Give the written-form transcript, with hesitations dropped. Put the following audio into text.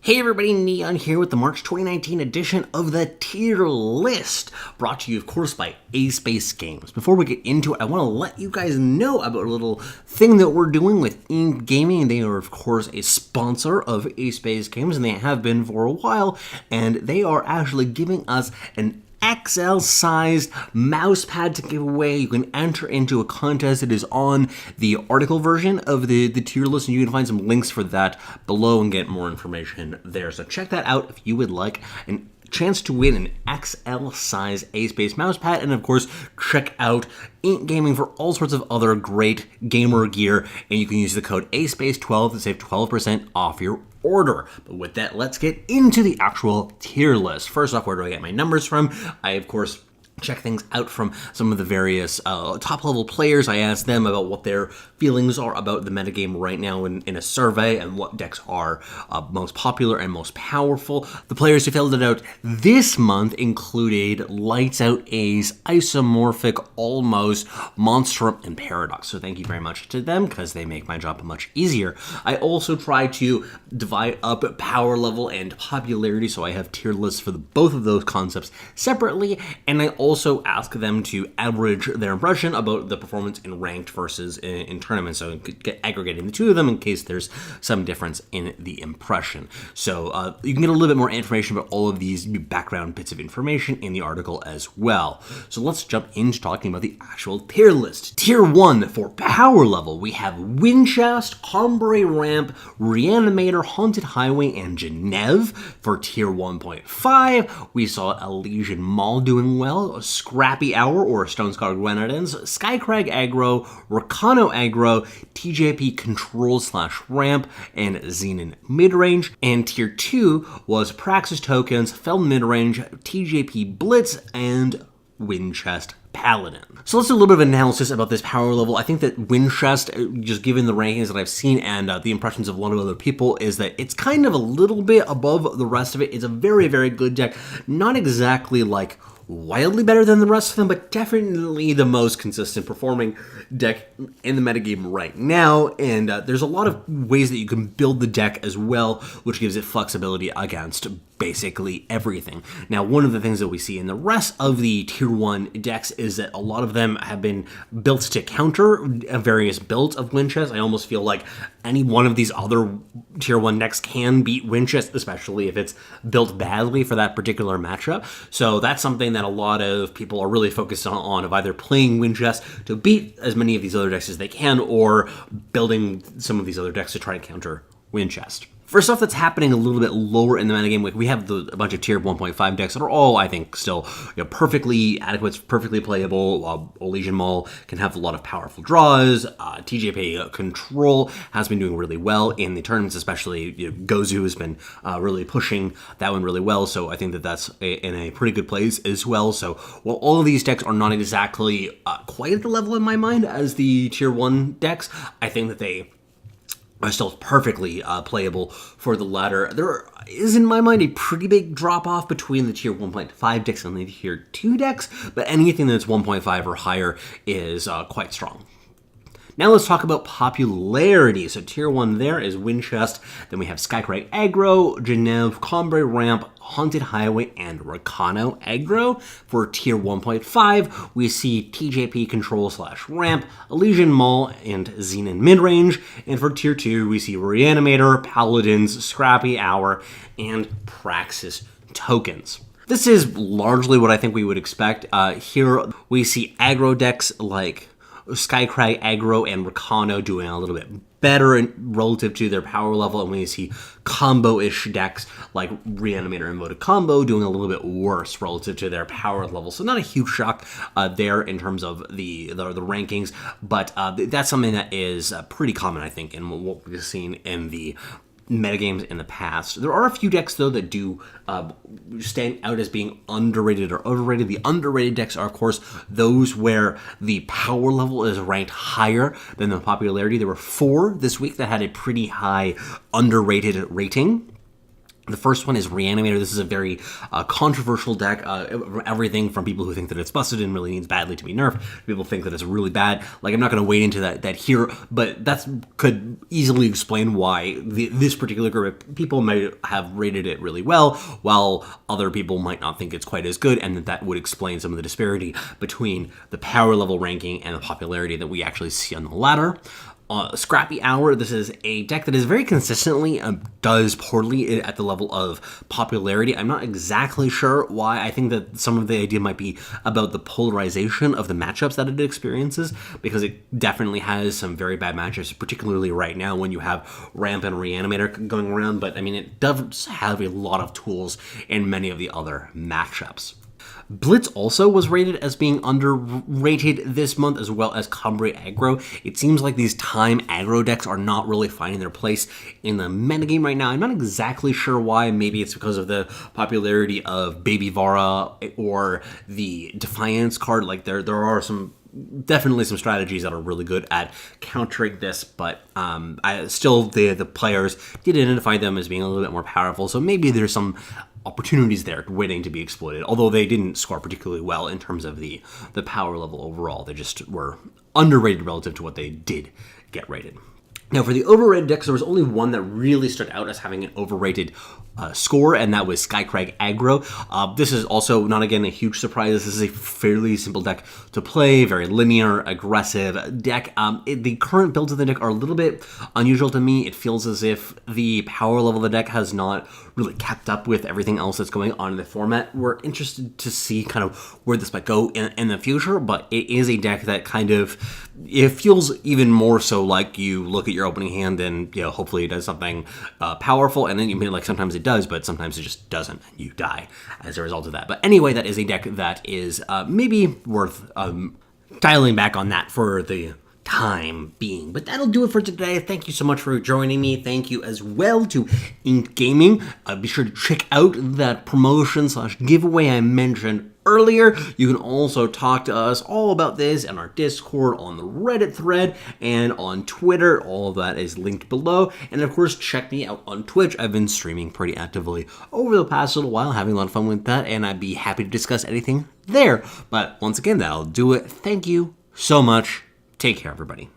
Hey everybody, Neon here with the March 2019 edition of the Tier List, brought to you, of course, by a+space Games. Before we get into it, I want to let you guys know about a little thing that we're doing with Ink Gaming. They are, of course, a sponsor of a+space Games, and they have been for a while, and they are actually giving us an XL-sized mouse pad to give away. You can enter into a contest. It is on the article version of the tier list, and you can find some links for that below and get more information there. So check that out if you would like an chance to win an XL-size a+space mousepad, and of course, check out Ink Gaming for all sorts of other great gamer gear, and you can use the code a+space12 to save 12% off your order. But with that, let's get into the actual tier list. First off, where do I get my numbers from? I, of course, check things out from some of the various top-level players. I asked them about what their feelings are about the metagame right now in a survey and what decks are most popular and most powerful. The players who filled it out this month included Lights Out Ace, Isomorphic, Almost, Monstrum, and Paradox. So thank you very much to them because they make my job much easier. I also try to divide up power level and popularity, so I have tier lists for both of those concepts separately, and I also ask them to average their impression about the performance in ranked versus in tournaments, so aggregating the two of them in case there's some difference in the impression. So you can get a little bit more information about all of these background bits of information in the article as well. So let's jump into talking about the actual tier list. Tier 1 for power level, we have Winchest, Cambrai Ramp, Reanimator, Haunted Highway, and Geneve. For tier 1.5, we saw Elysian Mall doing well, Scrappy Hour or Stone Scar Grenadins, Skycrag Aggro, Rakano Aggro, TJP Control / Ramp, and Xenon Midrange. And tier 2 was Praxis Tokens, Fel Midrange, TJP Blitz, and Winchest Paladin. So let's do a little bit of analysis about this power level. I think that Winchest, just given the rankings that I've seen and the impressions of a lot of other people, is that it's kind of a little bit above the rest of it. It's a very, very good deck. Not exactly like wildly better than the rest of them, but definitely the most consistent performing deck in the metagame right now, and there's a lot of ways that you can build the deck as well, which gives it flexibility against basically everything. Now, one of the things that we see in the rest of the tier 1 decks is that a lot of them have been built to counter various builds of Winchest. I almost feel like any one of these other tier 1 decks can beat Winchest, especially if it's built badly for that particular matchup. So that's something that a lot of people are really focused on of either playing Winchest to beat as many of these other decks as they can, or building some of these other decks to try to counter Winchest. For stuff that's happening a little bit lower in the metagame, we have a bunch of tier 1.5 decks that are all, I think, still perfectly adequate, perfectly playable. Elysian Mall can have a lot of powerful draws. TJP Control has been doing really well in the tournaments, especially Gozu has been really pushing that one really well, so I think that that's in a pretty good place as well. So while all of these decks are not exactly quite at the level in my mind as the tier 1 decks, I think that they are still perfectly playable for the latter. There is, in my mind, a pretty big drop-off between the tier 1.5 decks and the tier 2 decks, but anything that's 1.5 or higher is quite strong. Now let's talk about popularity. So tier 1 there is Winchest, then we have Skycrag Aggro, Geneve, Cambrai Ramp, Haunted Highway, and Rakano Aggro. For tier 1.5, we see TJP Control / Ramp, Elysian Mall, and Xenon Midrange. And for tier 2, we see Reanimator, Paladins, Scrappy Hour, and Praxis Tokens. This is largely what I think we would expect. Here we see aggro decks like Skycrag Aggro and Rakano doing a little bit better relative to their power level, and we see combo-ish decks like Reanimator and Voted Combo doing a little bit worse relative to their power level. So not a huge shock there in terms of the rankings, but that's something that is pretty common, I think, in what we've seen in the metagames in the past. There are a few decks, though, that do stand out as being underrated or overrated. The underrated decks are, of course, those where the power level is ranked higher than the popularity. There were 4 this week that had a pretty high underrated rating. The first one is Reanimator. This is a very controversial deck. Everything from people who think that it's busted and really needs badly to be nerfed, people think that it's really bad. Like, I'm not going to wade into that here, but that could easily explain why this particular group of people might have rated it really well, while other people might not think it's quite as good, and that would explain some of the disparity between the power level ranking and the popularity that we actually see on the ladder. Scrappy Hour, this is a deck that is very consistently does poorly at the level of popularity. I'm not exactly sure why. I think that some of the idea might be about the polarization of the matchups that it experiences, because it definitely has some very bad matchups, particularly right now when you have Ramp and Reanimator going around, but I mean, it does have a lot of tools in many of the other matchups. Blitz also was rated as being underrated this month, as well as Cumbre Aggro. It seems like these time aggro decks are not really finding their place in the metagame right now. I'm not exactly sure why. Maybe it's because of the popularity of Baby Vara or the Defiance card. Like, there are definitely some strategies that are really good at countering this, but the players did identify them as being a little bit more powerful, so maybe there's some opportunities there waiting to be exploited, although they didn't score particularly well in terms of the power level overall. They just were underrated relative to what they did get rated. Now, for the overrated decks, there was only one that really stood out as having an overrated score, and that was Skycrag Aggro. This is also not, again, a huge surprise. This is a fairly simple deck to play, very linear, aggressive deck. The current builds of the deck are a little bit unusual to me. It feels as if the power level of the deck has not really kept up with everything else that's going on in the format. We're interested to see kind of where this might go in the future, but it is a deck that kind of, it feels even more so like you look at your opening hand and, you know, hopefully it does something powerful, and then you mean, like, sometimes it does, but sometimes it just doesn't. You die as a result of that. But anyway, that is a deck that is maybe worth dialing back on that for the time being. But that'll do it for today. Thank you so much for joining me. Thank you as well to Ink Gaming. Be sure to check out that promotion/giveaway I mentioned earlier. You can also talk to us all about this in our Discord, on the Reddit thread, and on Twitter. All of that is linked below. And of course, check me out on Twitch. I've been streaming pretty actively over the past little while, having a lot of fun with that, and I'd be happy to discuss anything there. But once again, that'll do it. Thank you so much. Take care, everybody.